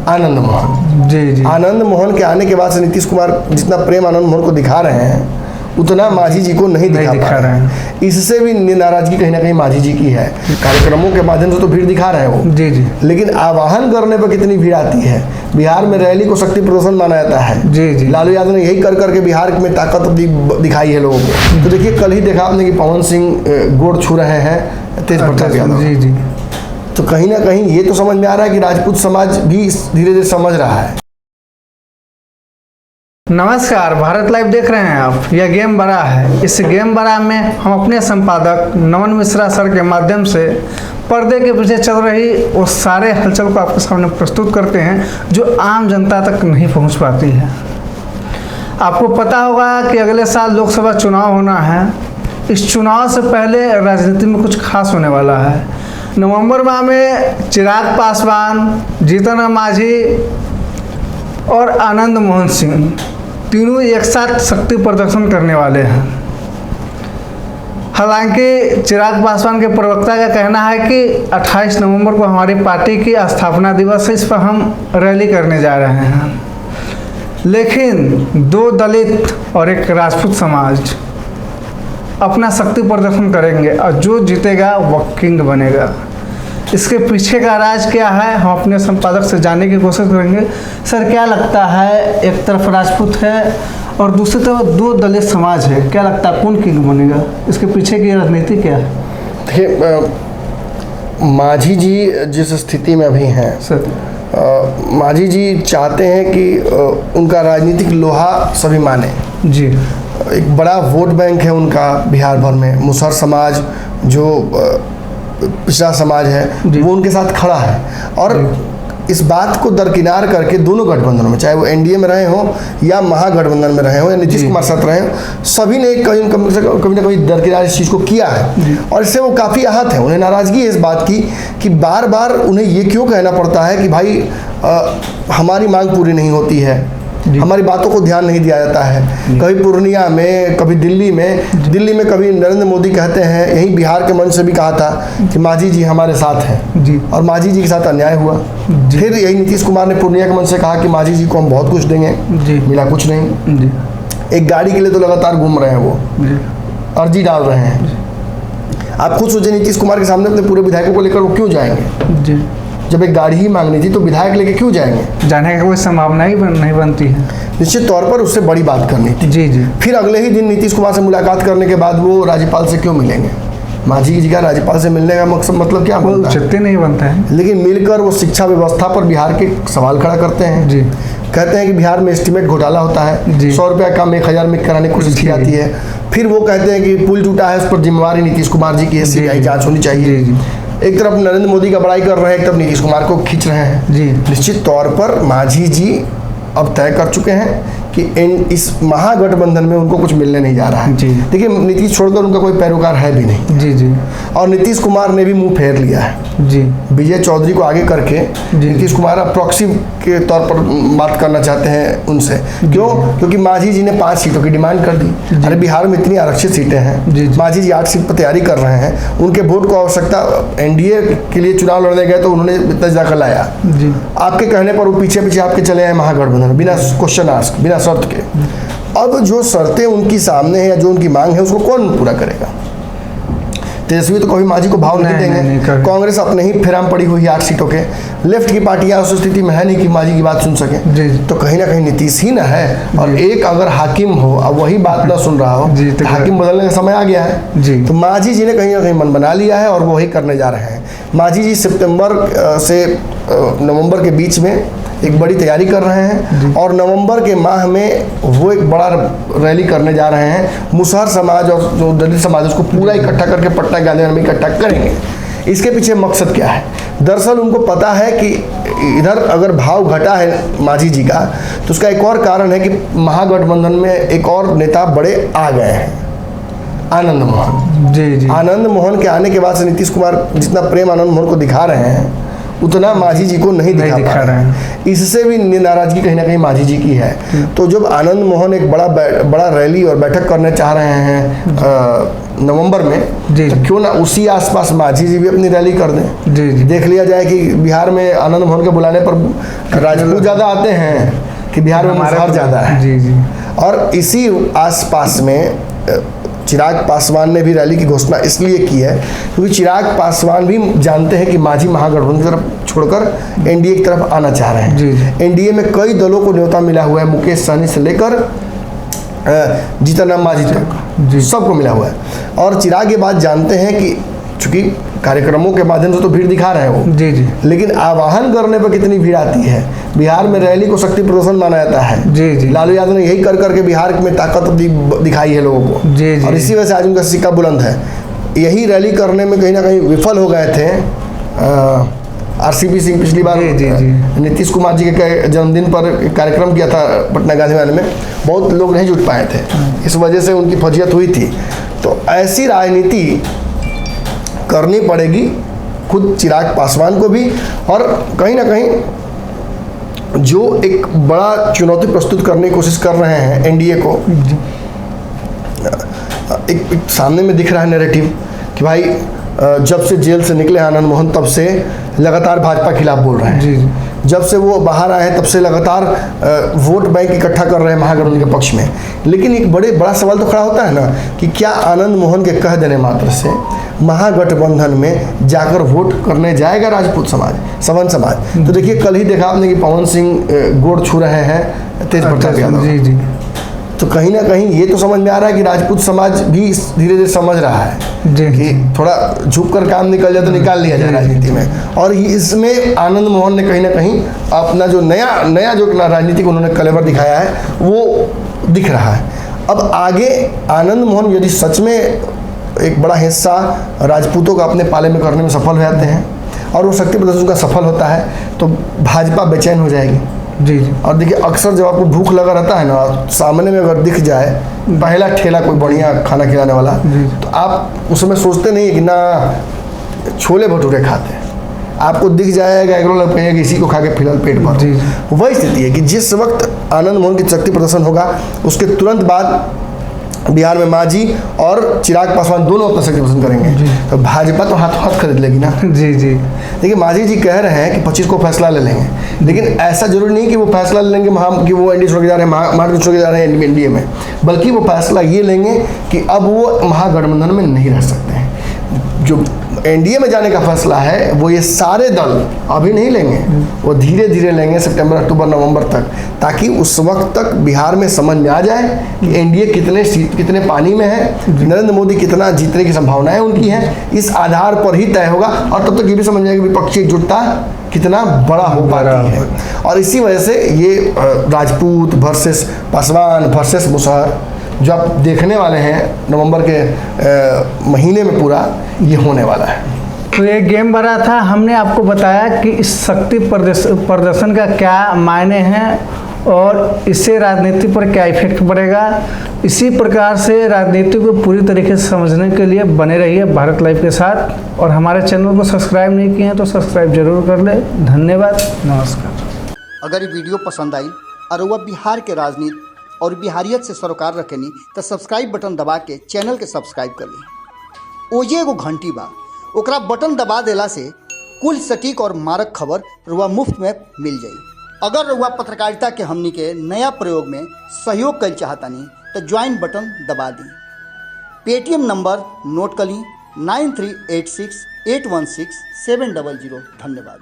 आनंद मोहन। जी जी। आनंद मोहन के आने के बाद से नीतीश कुमार जितना प्रेम आनंद मोहन को दिखा रहे हैं उतना मांझी जी को नहीं दिखा पा रहे हैं। इससे भी नाराजगी कहीं ना कहीं मांझी जी की है। कार्यक्रमों के माध्यम से तो भीड़ दिखा रहे हैं वो, जी जी, लेकिन आवाहन करने पर कितनी भीड़ आती है। बिहार में रैली को शक्ति प्रदर्शन माना जाता है। जी जी। लालू यादव ने यही कर करके बिहार में ताकत दिखाई है लोगों को। तो देखिए कल ही देखा आपने कि पवन सिंह गोड़ छू रहे हैं तेज प्रताप यादव। जी जी। तो कहीं ना कहीं ये तो समझ में आ रहा है कि राजपूत समाज भी धीरे धीरे समझ रहा है। नमस्कार, भारत लाइव देख रहे हैं आप। यह गेम बड़ा है। इस गेम बड़ा में हम अपने संपादक नमन मिश्रा सर के माध्यम से पर्दे के पीछे चल रही वो सारे हलचल को आपके सामने प्रस्तुत करते हैं जो आम जनता तक नहीं पहुंच पाती है। आपको पता होगा कि अगले साल लोकसभा चुनाव होना है। इस चुनाव से पहले राजनीति में कुछ खास होने वाला है। नवंबर माह में चिराग पासवान, जीतन राम मांझी और आनंद मोहन सिंह तीनों एक साथ शक्ति प्रदर्शन करने वाले हैं। हालांकि चिराग पासवान के प्रवक्ता का कहना है कि 28 नवंबर को हमारी पार्टी की स्थापना दिवस है, इस पर हम रैली करने जा रहे हैं। लेकिन 2 दलित और एक राजपूत समाज अपना शक्ति प्रदर्शन करेंगे और जो जीतेगा वो किंग बनेगा। इसके पीछे का राज क्या है हम अपने संपादक से जानने की कोशिश करेंगे। सर, क्या लगता है, एक तरफ राजपूत है और दूसरी तरफ 2 दलित समाज है, क्या लगता है कौन किंग बनेगा? इसके पीछे की राजनीति क्या है? देखिए मांझी जी जिस स्थिति में अभी हैं सर, मांझी जी चाहते हैं कि उनका राजनीतिक लोहा सभी माने जी। एक बड़ा वोट बैंक है उनका बिहार भर में। मुसहर समाज जो पिछड़ा समाज है वो उनके साथ खड़ा है और इस बात को दरकिनार करके दोनों गठबंधनों में, चाहे वो एनडीए में रहे हों या महागठबंधन में रहे हों या नीतीश कुमार साथ रहे हों, सभी ने कभी ना कभी दरकिनार इस चीज़ को किया है और इससे वो काफ़ी आहत है। उन्हें नाराज़गी है इस बात की कि बार बार उन्हें ये क्यों कहना पड़ता है कि भाई हमारी मांग पूरी नहीं होती है, हमारी बातों को ध्यान नहीं दिया जाता है। कभी पूर्णिया में, कभी दिल्ली में कभी नरेंद्र मोदी कहते हैं, यहीं बिहार के मंच से भी कहा था कि मांझी जी हमारे साथ हैं और मांझी जी के साथ अन्याय हुआ। फिर यही नीतीश कुमार ने पूर्णिया के मंच से कहा कि मांझी जी को हम बहुत कुछ देंगे, मिला कुछ नहीं। एक गाड़ी के लिए तो लगातार घूम रहे हैं, वो अर्जी डाल रहे हैं। आप खुद सोचिए नीतीश कुमार के सामने अपने पूरे विधायकों को लेकर वो क्यों जाएंगे? जब एक गाड़ी ही मांगनी थी तो विधायक लेके क्यों जाएंगे? जाने का कोई संभावना ही नहीं बनती है। निश्चित तौर पर उससे बड़ी बात करनी थी। जी जी। फिर अगले ही दिन नीतीश कुमार से मुलाकात करने के बाद वो राज्यपाल से क्यों मिलेंगे? मांझी जी का राज्यपाल से मिलने का मकसद मतलब क्या बनता है? नहीं बनता है। लेकिन मिलकर वो शिक्षा व्यवस्था पर बिहार के सवाल खड़ा करते हैं। जी। कहते हैं कि बिहार में एस्टीमेट घोटाला होता है, 100 रुपया काम 1000 में कराने की कोशिश की जाती है। फिर वो कहते हैं कि पुल टूटा है, उस पर जिम्मेवारी नीतीश कुमार जी की है, सीबीआई जांच होनी चाहिए। एक तरफ नरेंद्र मोदी का बड़ाई कर रहे हैं, एक तरफ नीतीश कुमार को खींच रहे हैं। जी। निश्चित तौर पर मांझी जी अब तय कर चुके हैं कि इस महागठबंधन में उनको कुछ मिलने नहीं जा रहा है। देखिए नीतीश छोड़कर उनका कोई पैरोकार है भी नहीं। जी जी। और नीतीश कुमार ने भी मुंह फेर लिया है। जी। विजय चौधरी को आगे करके नीतीश कुमार प्रॉक्सी के तौर पर बात करना चाहते हैं उनसे। क्यों? क्योंकि मांझी जी ने 5 सीटों की डिमांड कर दी। अरे बिहार में इतनी आरक्षित सीटें हैं, मांझी जी 8 सीट पर तैयारी कर रहे हैं। उनके वोट को आवश्यकता, एनडीए के लिए चुनाव लड़ने गए तो उन्होंने इतना जाकर लाया। आपके कहने पर वो पीछे पीछे आपके चले आए महागठबंधन बिना क्वेश्चन आस्क, बिना शर्त के। अब जो शर्तें उनकी सामने है या जो उनकी मांग है उसको कौन पूरा करेगा? तेजस्वी तो कभी मांझी को भाव नहीं देंगे। कांग्रेस अपने ही फेराम पड़ी हुई है 8 सीटों के। लेफ्ट की पार्टियां उस स्थिति में है नहीं कि मांझी की बात सुन सके। तो कहीं ना कहीं नीतीश ही ना है। और एक अगर हाकिम हो, अब वही बात ना सुन रहा हो, तो हाकिम बदलने का समय आ गया है। तो मांझी जी ने कहीं ना कहीं मन बना लिया है और वो वही करने जा रहे हैं। मांझी जी सितंबर से नवंबर के बीच में एक बड़ी तैयारी कर रहे हैं और नवंबर के माह में वो एक बड़ा रैली करने जा रहे हैं। मुसहर समाज और जो दलित समाज उसको पूरा इकट्ठा करके पटना गांधीनगर में इकट्ठा करेंगे। इसके पीछे मकसद क्या है? दरअसल उनको पता है कि इधर अगर भाव घटा है मांझी जी का, तो उसका एक और कारण है कि महागठबंधन में एक और नेता बड़े आ गए हैं, आनंद मोहन। जी जी। आनंद मोहन के आने के बाद से नीतीश कुमार जितना प्रेम आनंद मोहन को दिखा रहे हैं उतना मांझी जी को नहीं दिखा पा रहे हैं। इससे भी नाराजगी कहीं ना कहीं मांझी जी की है। तो जब आनंद मोहन एक बड़ा रैली और बैठक करने चाह रहे हैं नवंबर में, तो क्यों ना उसी आसपास मांझी जी भी अपनी रैली कर दें। देख लिया जाए कि बिहार में आनंद मोहन के बुलाने पर राजपूत ज़्यादा आते हैं कि बिहार में मुसहर ज़्यादा है। और इसी आसपास में चिराग पासवान ने भी रैली की घोषणा इसलिए की है क्योंकि चिराग पासवान भी जानते हैं कि मांझी महागठबंधन की तरफ छोड़कर एनडीए की तरफ आना चाह रहे हैं। एनडीए में कई दलों को न्योता मिला हुआ है, मुकेश सहनी से लेकर जीतन राम मांझी तक सबको मिला हुआ है। और चिराग ये बात जानते हैं कि चूंकि कार्यक्रमों के माध्यम से तो भीड़ दिखा रहे हैं वो, लेकिन आवाहन करने पर कितनी भीड़ आती है। बिहार में रैली को शक्ति प्रदर्शन माना जाता है। लालू यादव ने यही कर करके बिहार में ताकत दिखाई है लोगों को, और इसी वजह से आज उनका सिक्का बुलंद है। यही रैली करने में कहीं ना कहीं विफल हो गए थे आरसीपी सिंह। पिछली बार नीतीश कुमार जी के जन्मदिन पर एक कार्यक्रम किया था पटना गांधी मैदान में, बहुत लोग नहीं जुट पाए थे, इस वजह से उनकी फजीहत हुई थी। तो ऐसी राजनीति करनी पड़ेगी खुद चिराग पासवान को भी, और कहीं ना कहीं जो एक बड़ा चुनौती प्रस्तुत करने की कोशिश कर रहे हैं एनडीए को, एक सामने में दिख रहा है नैरेटिव कि भाई जब से जेल से निकले आनंद मोहन तब से लगातार भाजपा के खिलाफ बोल रहे हैं। जब से वो बाहर आए हैं तब से लगातार वोट बैंक इकट्ठा कर रहे हैं महागठबंधन के पक्ष में। लेकिन एक बड़ा सवाल तो खड़ा होता है ना कि क्या आनंद मोहन के कह देने मात्र से महागठबंधन में जाकर वोट करने जाएगा राजपूत समाज, सवन समाज। तो देखिए कल ही देखा आपने कि पवन सिंह गोड़ छू रहे हैं तेज प्रताप यादव। तो कहीं ना कहीं ये तो समझ में आ रहा है कि राजपूत समाज भी धीरे धीरे समझ रहा है कि थोड़ा झुक कर काम निकल जाए तो निकाल लिया जाए राजनीति में। और इसमें आनंद मोहन ने कहीं ना कहीं अपना जो नया जो राजनीतिक उन्होंने कलेवर दिखाया है वो दिख रहा है। अब आगे आनंद मोहन यदि सच में एक बड़ा हिस्सा राजपूतों का अपने पाले में करने में सफल हो जाते हैं और वो शक्ति प्रदर्शन का सफल होता है तो भाजपा बेचैन हो जाएगी। और देखिए अक्सर जब आपको भूख लगा रहता है ना, सामने में अगर दिख जाए पहला ठेला कोई बढ़िया खाना खिलाने वाला, तो आप उस समय सोचते नहीं कि ना छोले भटूरे खाते हैं, आपको दिख जाएगा एग रोल कि इसी को खा के फिलहाल पेट भर। वही स्थिति है कि जिस वक्त आनंद मोहन की शक्ति प्रदर्शन होगा उसके तुरंत बाद बिहार में मांझी और चिराग पासवान दोनों अपना शक्ति प्रदर्शन करेंगे, तो भाजपा तो हाथों हाथ खरीद लेगी ना। देखिए मांझी जी कह रहे हैं कि 25 को फैसला ले लेंगे, लेकिन ऐसा जरूरी नहीं कि वो फैसला ले लेंगे कि वो एनडीए छोड़ के जा रहे हैं, महागठबंधन छोड़ के जा रहे हैं एनडीए में, बल्कि वो फैसला ये लेंगे कि अब वो महागठबंधन में नहीं रह सकते हैं। जो एनडीए में जाने का फैसला है वो ये सारे दल अभी नहीं लेंगे, वो धीरे धीरे लेंगे सितंबर अक्टूबर नवंबर तक, ताकि उस वक्त तक बिहार में समझ में आ जाए कि एनडीए कितने पानी में है, नरेंद्र मोदी कितना जीतने की संभावनाएं उनकी हैं। इस आधार पर ही तय होगा और तब तक ये भी समझ जाएगा विपक्षी एकजुटता कितना बड़ा हो पाती है। और इसी वजह से ये राजपूत वर्सेस पासवान वर्सेस मुसहर जो आप देखने वाले हैं नवंबर के महीने में पूरा ये होने वाला है। तो ये गेम बना था, हमने आपको बताया कि इस शक्ति प्रदर्शन का क्या मायने हैं और इससे राजनीति पर क्या इफेक्ट पड़ेगा। इसी प्रकार से राजनीति को पूरी तरीके से समझने के लिए बने रहिए भारत लाइव के साथ, और हमारे चैनल को सब्सक्राइब नहीं किए हैं तो सब्सक्राइब जरूर कर ले। धन्यवाद, नमस्कार। अगर ये वीडियो पसंद आई और वह बिहार के राजनीति और बिहारियत से सरोकार रखेनी तो सब्सक्राइब बटन दबा के चैनल के सब्सक्राइब कर ली। ओजे एगो घंटी बा, ओकरा बटन दबा देला से कुल सटीक और मारक खबर रुआ मुफ्त में मिल जाई। अगर रुआ पत्रकारिता के हमनी के नया प्रयोग में सहयोग कर चाहतानी तो ज्वाइन बटन दबा दी। पेटीएम नंबर नोट कर ली 9386816700। धन्यवाद।